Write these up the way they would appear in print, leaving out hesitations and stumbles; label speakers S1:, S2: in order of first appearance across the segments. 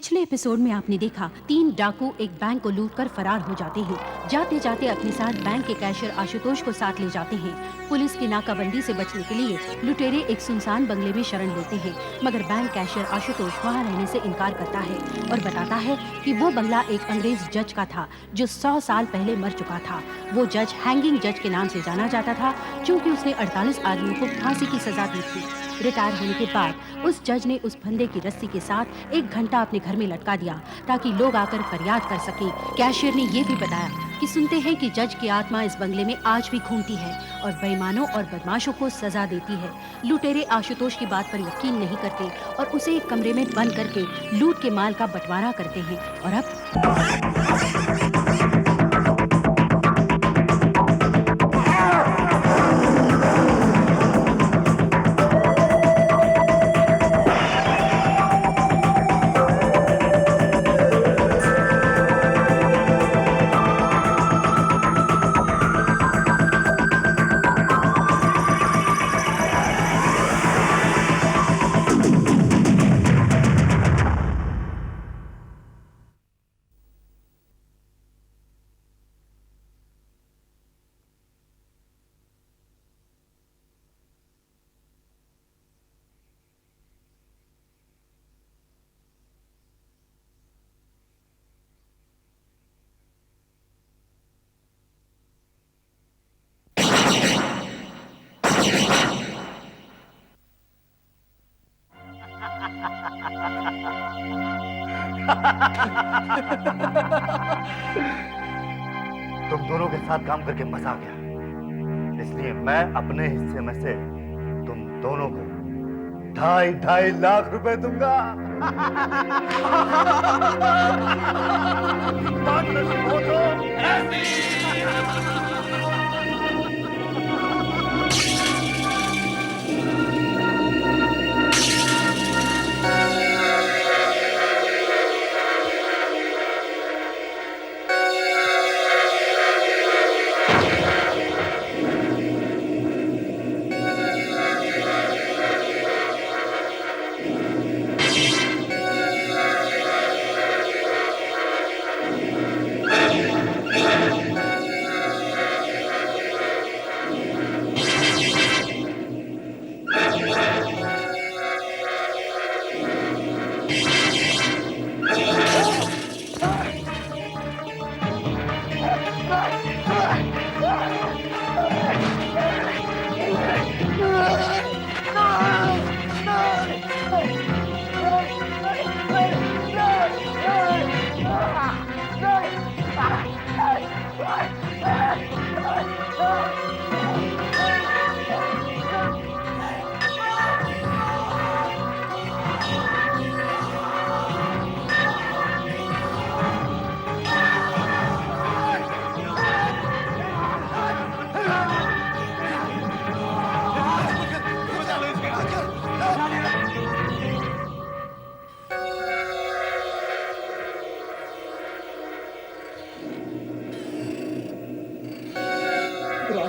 S1: पिछले एपिसोड में आपने देखा 3 डाकू एक बैंक को लूटकर फरार हो जाते हैं। जाते जाते अपने साथ बैंक के कैशियर आशुतोष को साथ ले जाते हैं। पुलिस की नाकाबंदी से बचने के लिए लुटेरे एक सुनसान बंगले में शरण लेते हैं, मगर बैंक कैशियर आशुतोष वहां रहने से इनकार करता है और बताता है कि वो बंगला एक अंग्रेज जज का था जो 100 साल पहले मर चुका था। वो जज हैंगिंग जज के नाम से जाना जाता था क्योंकि उसने 48 आदमियों को फांसी की सजा दी थी। रिटायर होने के बाद उस जज ने उस फंदे की रस्सी के साथ 1 घंटा अपने घर में लटका दिया ताकि लोग आकर फरियाद कर सके। कैशियर ने ये भी बताया कि सुनते हैं कि जज की आत्मा इस बंगले में आज भी घूमती है और बेईमानों और बदमाशों को सजा देती है। लुटेरे आशुतोष की बात पर यकीन नहीं करते और उसे एक कमरे में बंद करके लूट के माल का बंटवारा करते हैं। और अब
S2: तुम दोनों के साथ काम करके मजा आ गया, इसलिए मैं अपने हिस्से में से तुम दोनों को 2.5 लाख रुपए दूंगा। पार्टनरशिप हो तो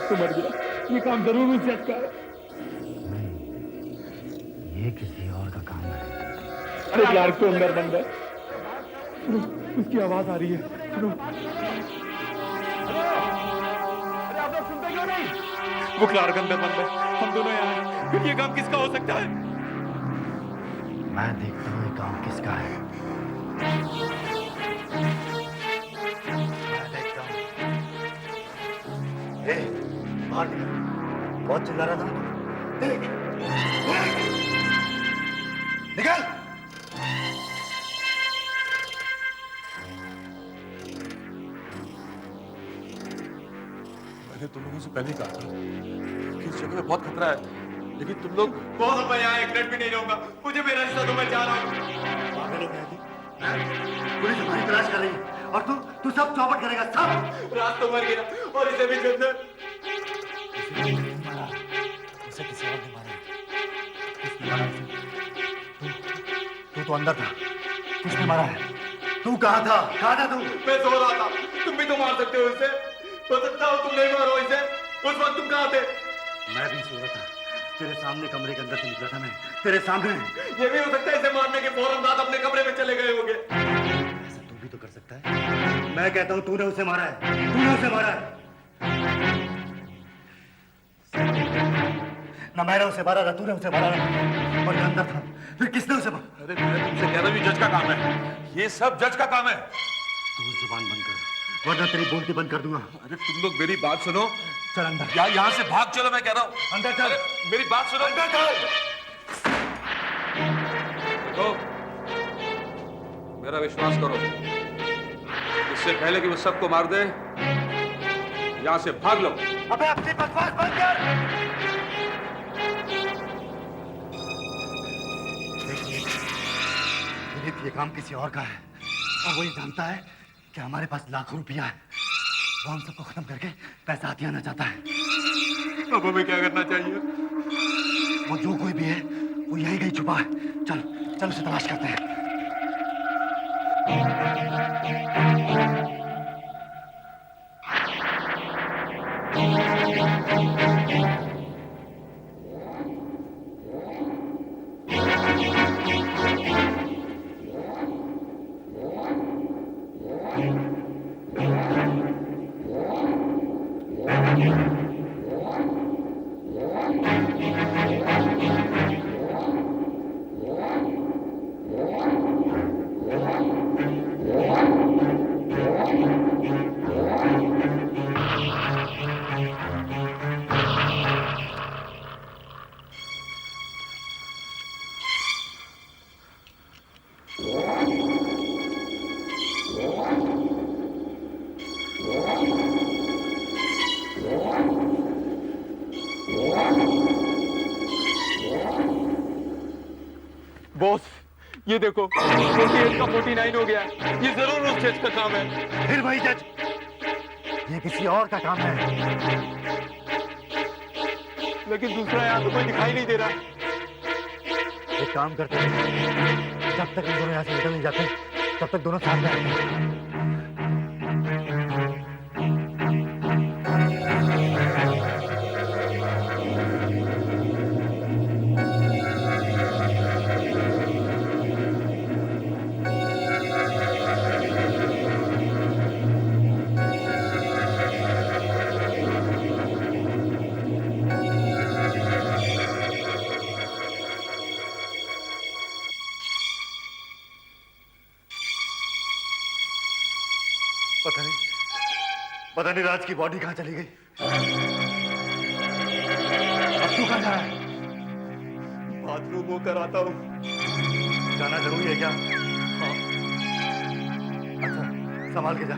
S3: तो मर गया। ये काम जरूर उस जज का है।
S2: ये किसी और का काम है।
S3: अरे क्लार्क तो अंदर बंद है। सुनो, उसकी आवाज आ रही है। सुनो। अरे आप लोग सुनते क्यों नहीं? वो क्लार्क अंदर बंद है। हम दोनों यहाँ हैं। फिर ये काम किसका हो सकता है?
S2: मैं देखता हूँ ये काम किसका है। मैं देखता हूँ। बाहर निकल, बहुत चिल्ला रहा था। देख, निकल।
S3: मैंने तुम लोगों से पहले ही कहा था कि इस जगह में बहुत खतरा है, लेकिन तुम लोग बहुत। मैं यहाँ 1 मिनट भी नहीं रहूंगा। मुझे मेरा हिस्सा दो, मैं जा रहा हूँ।
S2: पुलिस हमारी तलाश कर रही है और तू सब चौपट करेगा, सब।
S3: रात तो मर गया और इसे भी अंदर।
S2: उसे किसी और ने मारा। किसने मारा उसे? तू तो अंदर था। किसने मारा है? तू कहाँ था? कहाँ था तू?
S3: मैं सो रहा था। तुम भी तो मार सकते हो इसे। हो सकता हो तुम नहीं मारो इसे। उस वक्त तुम कहाँ थे?
S2: मैं भी सो रहा था। तेरे सामने कमरे के अंदर से निकला था मैं, तेरे सामने।
S3: ये भी हो सकता है इसे मारने के फौरन बाद अपने कमरे में चले गए होंगे।
S2: ऐसा तू भी तो कर सकता है। मैं कहता हूँ तूने उसे मारा है, तूने उसे मारा है। ना मैंने उसे मारा, ना तूने उसे मारा, और ये अंदर था, फिर किसने उसे मारा?
S3: अरे मैं तुमसे कह रहा हूँ, ये जज का काम है, ये सब जज का काम है।
S2: तू जुबान बंद कर, वरना तेरी बोलती बंद कर दूंगा।
S3: अरे तुम लोग मेरी बात सुनो।
S2: चल अंदर।
S3: या यहाँ से भाग चलो, मैं कह रहा हूँ।
S2: अंदर चल।
S3: अरे मेरी बात सुनो।
S2: अंदर चल।
S3: देखो, मेरा विश्वास करो, इससे पहले कि वो सबको मार दे, यहाँ से भाग लो।
S2: अबे अपनी बकवास बंद कर। देखिए, ये काम किसी और का है, और वो ये जानता है कि हमारे पास लाखों रुपया है। वो हम सबको खत्म करके पैसा हाथ आना चाहता है।
S3: अब हमें क्या करना चाहिए?
S2: वो जो कोई भी है, वो यहीं कहीं छुपा है। चल चल उसे तलाश करते हैं।
S3: बॉस, ये देखो, 48 का 49 हो गया। ये जरूर उस जज का काम है।
S2: फिर वही जज, ये किसी और का काम है।
S3: लेकिन दूसरा यहाँ तो कोई दिखाई नहीं दे रहा।
S2: एक काम करते हैं, जब तक इन दोनों यहाँ से निकल नहीं जाते, तब तक दोनों साथ में रहते हैं। पता नहीं राज की बॉडी कहाँ चली गई। अब तू कहाँ जा रहा है?
S3: बाथरूम होकर आता हूँ।
S2: जाना जरूरी है क्या?
S3: हाँ।
S2: अच्छा, संभाल के जा।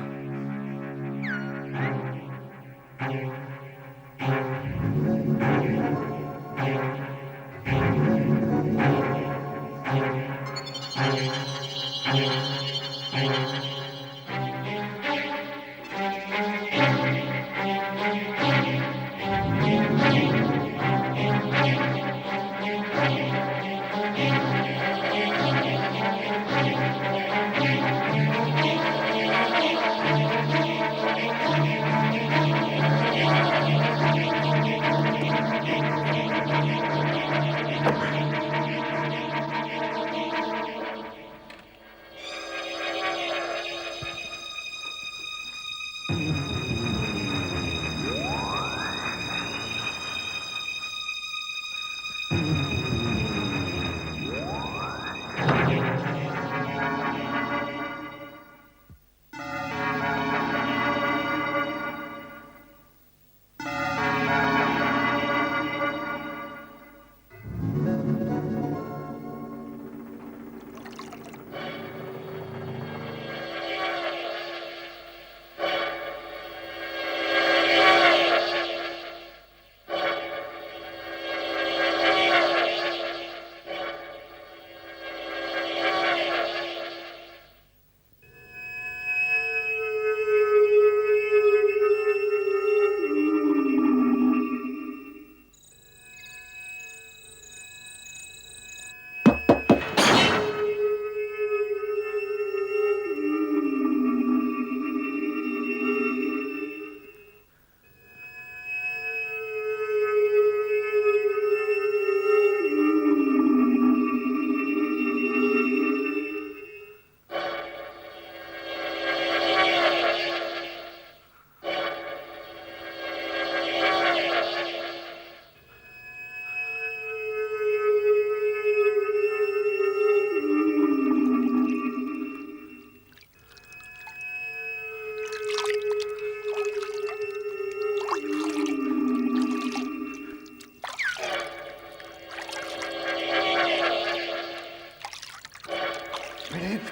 S2: विनीत,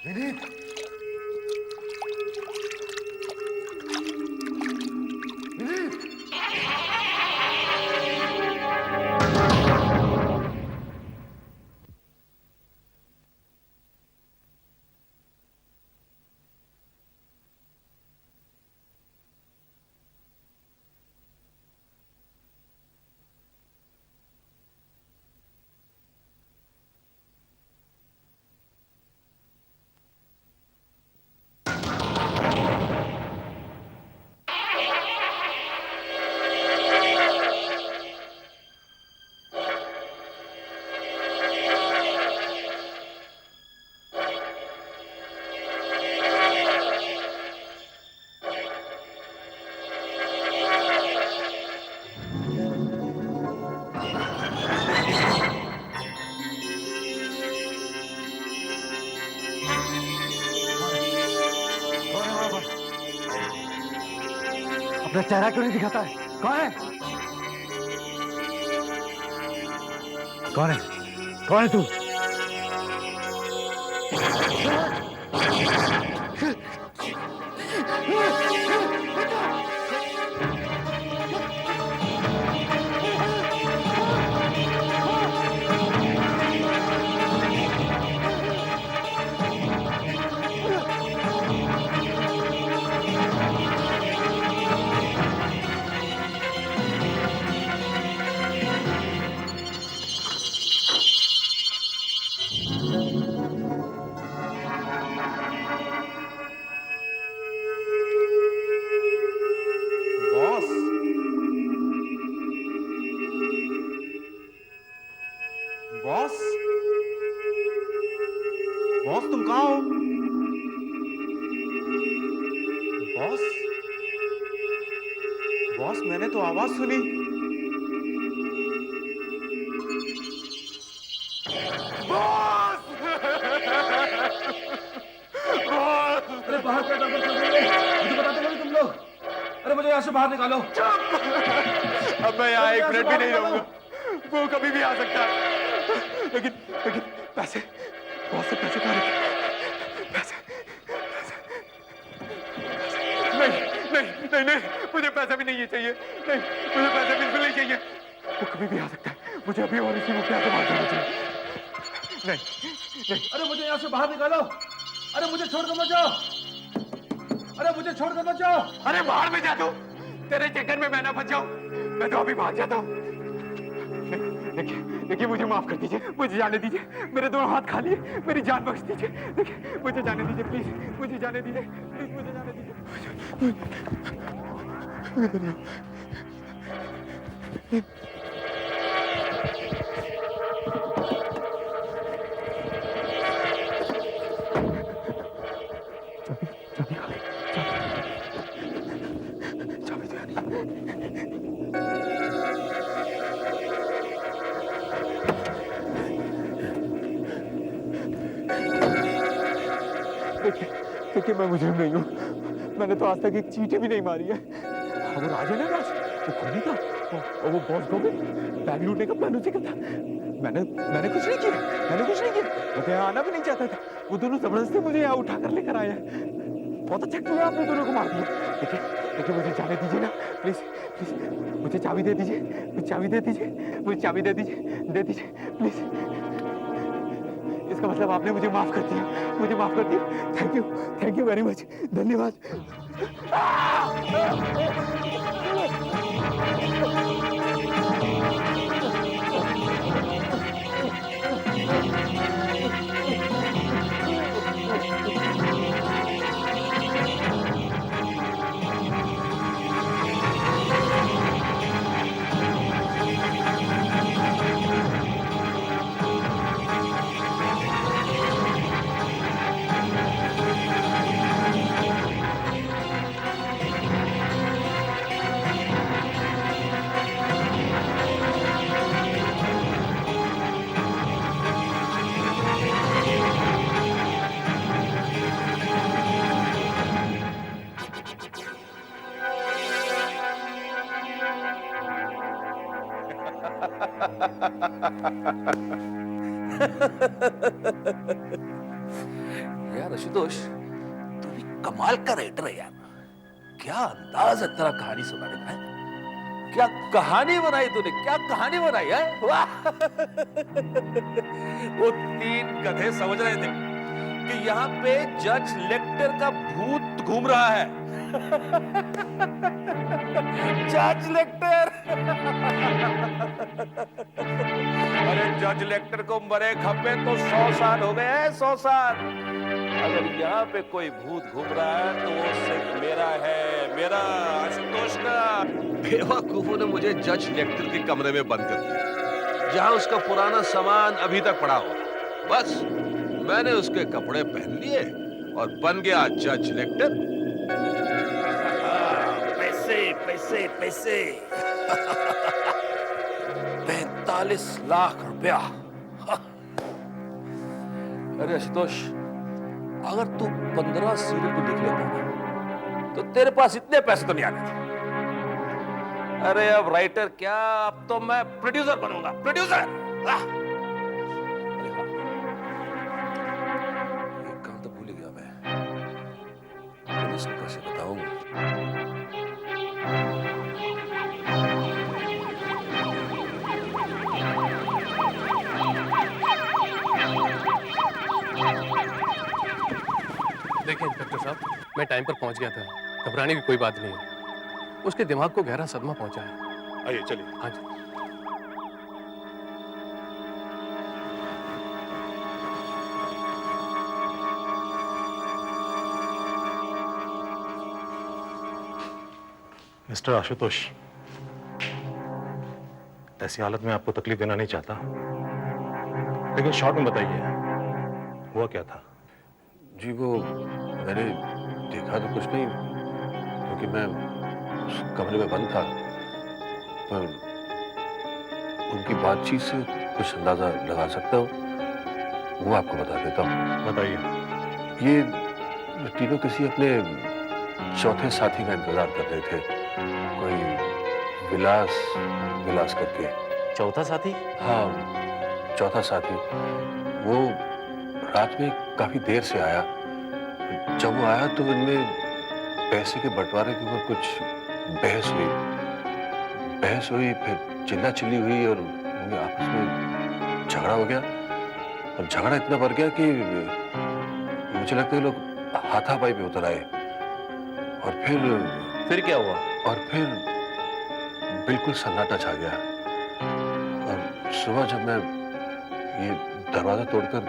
S2: विनीत, विनीत। कौन है वहां पर? अपना चेहरा क्यों नहीं दिखाता है? कौन है? कौन है? कौन है तू?
S3: बॉस, बॉस, बॉस तुम कहाँ हो? बॉस, बॉस मैंने तो आवाज सुनी। बॉस! बॉस!
S4: अरे बाहर क्या गड़बड़ चल रही है? मुझे बताते नहीं तुम लोग। अरे मुझे यहाँ से बाहर निकालो।
S3: अब मैं यहाँ एक मिनट भी नहीं रहूंगा। वो कभी भी आ सकता है। लेकिन लेकिन पैसे, बहुत से पैसे कहाँ रखे? पैसे, पैसे, नहीं नहीं नहीं नहीं, मुझे पैसा भी नहीं चाहिए। नहीं, मुझे पैसा बिल्कुल नहीं चाहिए। वो कभी भी आ सकता है। मुझे अभी और इसी मुफ्त से बाहर जाना चाहिए। नहीं नहीं,
S4: अरे मुझे यहाँ से बाहर निकालो। अरे मुझे छोड़कर मत जाओ। अरे मुझे छोड़कर मत जाओ।
S3: अरे बाहर में जा तू। तेरे चक्कर में मैं ना फंस जाऊं। मैं तो अभी भाग जाता हूँ। देखिए देखिए, मुझे माफ कर दीजिए, मुझे जाने दीजिए। मेरे दोनों हाथ खाली है, मेरी जान बख्श दीजिए। देखिए मुझे जाने दीजिए प्लीज, मुझे जाने दीजिए प्लीज, मुझे जाने दीजिए। चाबी तो यार देखिए, मैं मुजरिम नहीं हूँ। मैंने तो आज तक एक चींटी भी नहीं मारी है। वो राजा ना राज, वो कौन था? और वो बॉस गोविंद, बैंक लूटने का प्लान उसी का था। मैंने कुछ नहीं किया, मैंने कुछ नहीं किया। मैं तो यहाँ आना भी नहीं चाहता था। वो दोनों जबरदस्ती मुझे यहाँ उठा कर लेकर आया। बहुत अच्छा किया आपने दोनों को मार दिया। देखिए देखिए, मुझे जाने दीजिए ना प्लीज प्लीज। मुझे चाबी दे दीजिए, मुझे चाबी दे दीजिए, मुझे चाबी दे दीजिए प्लीज। इसका मतलब आपने मुझे माफ कर दिया, मुझे माफ कर दिया। थैंक यू वेरी मच, धन्यवाद।
S5: यार आशुतोष, तू भी कमाल का राइटर है यार। क्या अंदाज है तेरा कहानी सुनाने का है। क्या कहानी बनाई तूने, क्या कहानी बनाई है, वाह। वो तीन गधे समझ रहे थे कि यहाँ पे जज लेक्टर का भूत घूम रहा है। जज लेक्टर। अरे जज लेक्टर को मरे खपे तो 100 साल हो गए हैं, 100 साल। अगर यहाँ पे कोई भूत घूम रहा है तो वो सिर्फ मेरा है, मेरा आशुतोष का। बेवकूफों ने मुझे जज लेक्टर के कमरे में बंद कर दिया, जहां उसका पुराना सामान अभी तक पड़ा हुआ। बस मैंने उसके कपड़े पहन लिए और बन गया जज लेक्टर। पैसे पैसे पैसे। 45 लाख रुपया। अरे आशुतोष, अगर तू 15 सीरियल भी लिख लेता ना, तो तेरे पास इतने पैसे तो नहीं आने थे। अरे अब राइटर क्या, अब तो मैं प्रोड्यूसर बनूंगा, प्रोड्यूसर। अरे हाँ, एक काम तो भूल ही गया मैं, पुलिस को कैसे बताऊं।
S6: देखिए इंस्पेक्टर साहब, मैं टाइम पर पहुंच गया था, घबराने की कोई बात नहीं है। उसके दिमाग को गहरा सदमा पहुंचा है।
S3: आइए चलिए।
S6: हाँ जी।
S7: मिस्टर आशुतोष, ऐसी हालत में आपको तकलीफ देना नहीं चाहता, लेकिन शॉर्ट में बताइए हुआ क्या था।
S5: जी वो मैंने देखा तो कुछ नहीं, क्योंकि मैं उस कमरे में बंद था, पर उनकी बातचीत से कुछ अंदाजा लगा सकता हूँ, वो आपको बता देता हूँ।
S7: बताइए।
S5: ये तीनों किसी अपने चौथे साथी का इंतजार कर रहे थे, कोई विलास करके।
S7: चौथा साथी?
S5: हाँ, चौथा साथी। वो रात में काफी देर से आया। जब वो आया तो इनमें पैसे के बंटवारे के ऊपर कुछ बहस हुई, फिर चिल्ला चिल्ली हुई और उनमें आपस में झगड़ा हो गया। और झगड़ा इतना बढ़ गया कि मुझे लगता है लोग हाथापाई पे उतर आए। और फिर
S7: क्या हुआ?
S5: और फिर बिल्कुल सन्नाटा छा गया। और सुबह जब मैं ये दरवाजा तोड़कर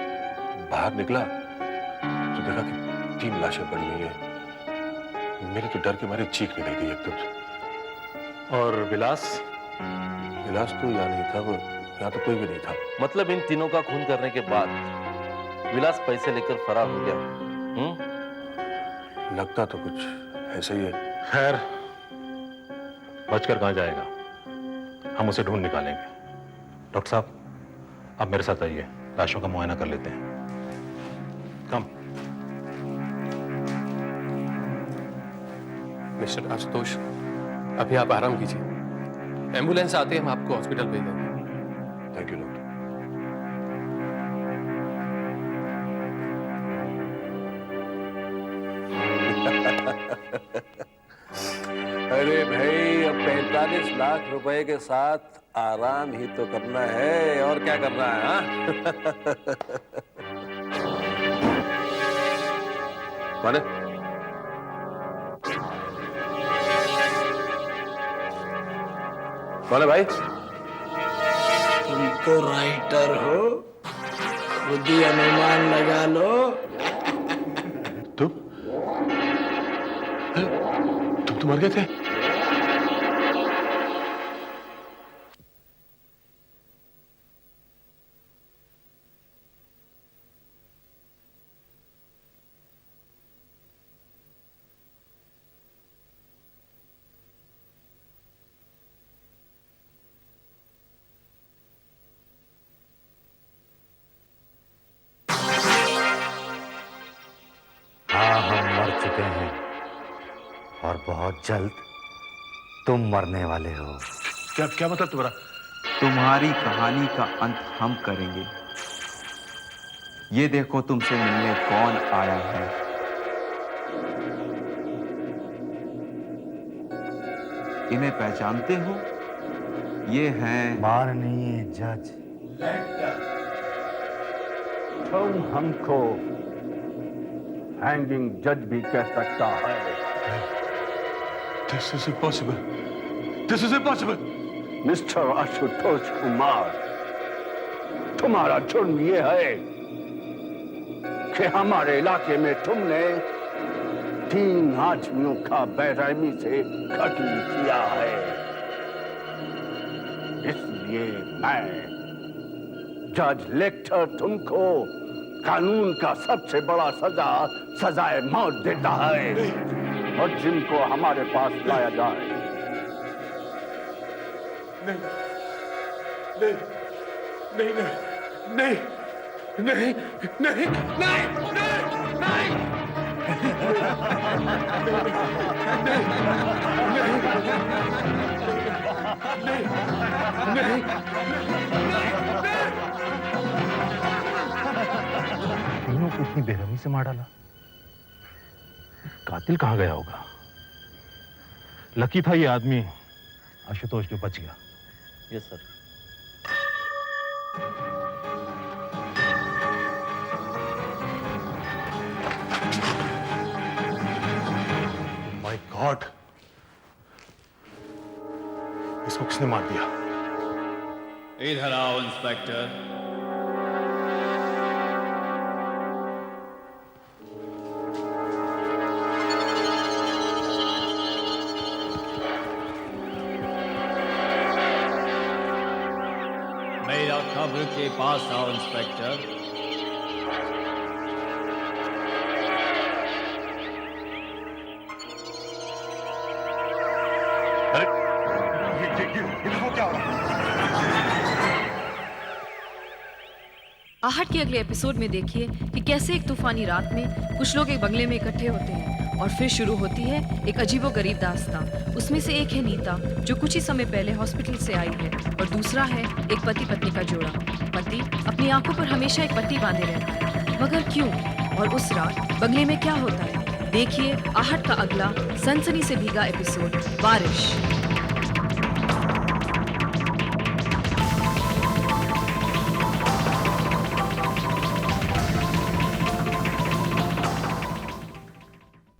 S5: बाहर निकला तो देखा कि 3 लाशें पड़ी हुई हैं। मेरे तो डर के मारे चीख निकल गई एकदम से।
S7: और विलास?
S5: विलास तो यहाँ नहीं था, वो यहाँ तो कोई भी नहीं था।
S8: मतलब इन तीनों का खून करने के बाद विलास पैसे लेकर फरार हो गया।
S5: लगता तो कुछ ऐसा ही है।
S7: खैर, बचकर कहाँ जाएगा, हम उसे ढूंढ निकालेंगे। डॉक्टर साहब, आप मेरे साथ आइए, लाशों का मुआयना कर लेते हैं। कम।
S6: मिस्टर आशुतोष, अभी आप आराम कीजिए, एम्बुलेंस आते ही हम आपको हॉस्पिटल भेज देंगे।
S5: Thank you doctor. अरे भाई, अब 45 लाख रुपए के साथ आराम ही तो करना है, और क्या करना है, हाँ? माने भाई,
S9: तुम तो राइटर हो, खुद ही अनुमान लगा लो।
S7: तुम तो मर गए थे?
S2: हाँ, हम मर चुके हैं और बहुत जल्द तुम मरने वाले हो।
S7: क्या मतलब तुम्हारा?
S10: तुम्हारी कहानी का अंत हम करेंगे। ये देखो तुमसे मिलने कौन आया है। इन्हें पहचानते हो? ये हैं
S2: माननीय जज।
S4: तुम हमको हैंगिंग जज भी कह सकता है।
S3: This is impossible. This is impossible.
S4: Mister Ashutosh Kumar, तुम्हारा जुर्म ये है कि हमारे इलाके में तुमने 3 आदमियों का बेरहमी से कत्ल किया है। इसलिए मैं जज लेक्टर तुमको कानून का सबसे बड़ा सजाए मौत देता है। मुलजिम को हमारे पास लाया जाए।
S3: नहीं नहीं नहीं नहीं नहीं नहीं नहीं नहीं
S7: तीनों को इतनी बेरहमी से मार डाला। कातिल कहां गया होगा? लकी था ये आदमी आशुतोष जो बच गया।
S8: Yes sir.
S7: माय गॉड, इसको किसने मार दिया?
S11: इधर आओ इंस्पेक्टर। मेरा कब्र के पास आओ इंस्पेक्टर।
S2: अरे ये क्या हो रहा है?
S12: आहट के अगले एपिसोड में देखिए कि कैसे एक तूफानी रात में कुछ लोग एक बंगले में इकट्ठे होते हैं और फिर शुरू होती है एक अजीबोगरीब दास्तां। उसमें से एक है नीता, जो कुछ ही समय पहले हॉस्पिटल से आई है, और दूसरा है एक पति पत्नी का जोड़ा। पति अपनी आंखों पर हमेशा एक पट्टी बांधे रहता है, मगर क्यों? और उस रात बंगले में क्या होता है? देखिए आहट का अगला सनसनी से भीगा एपिसोड बारिश।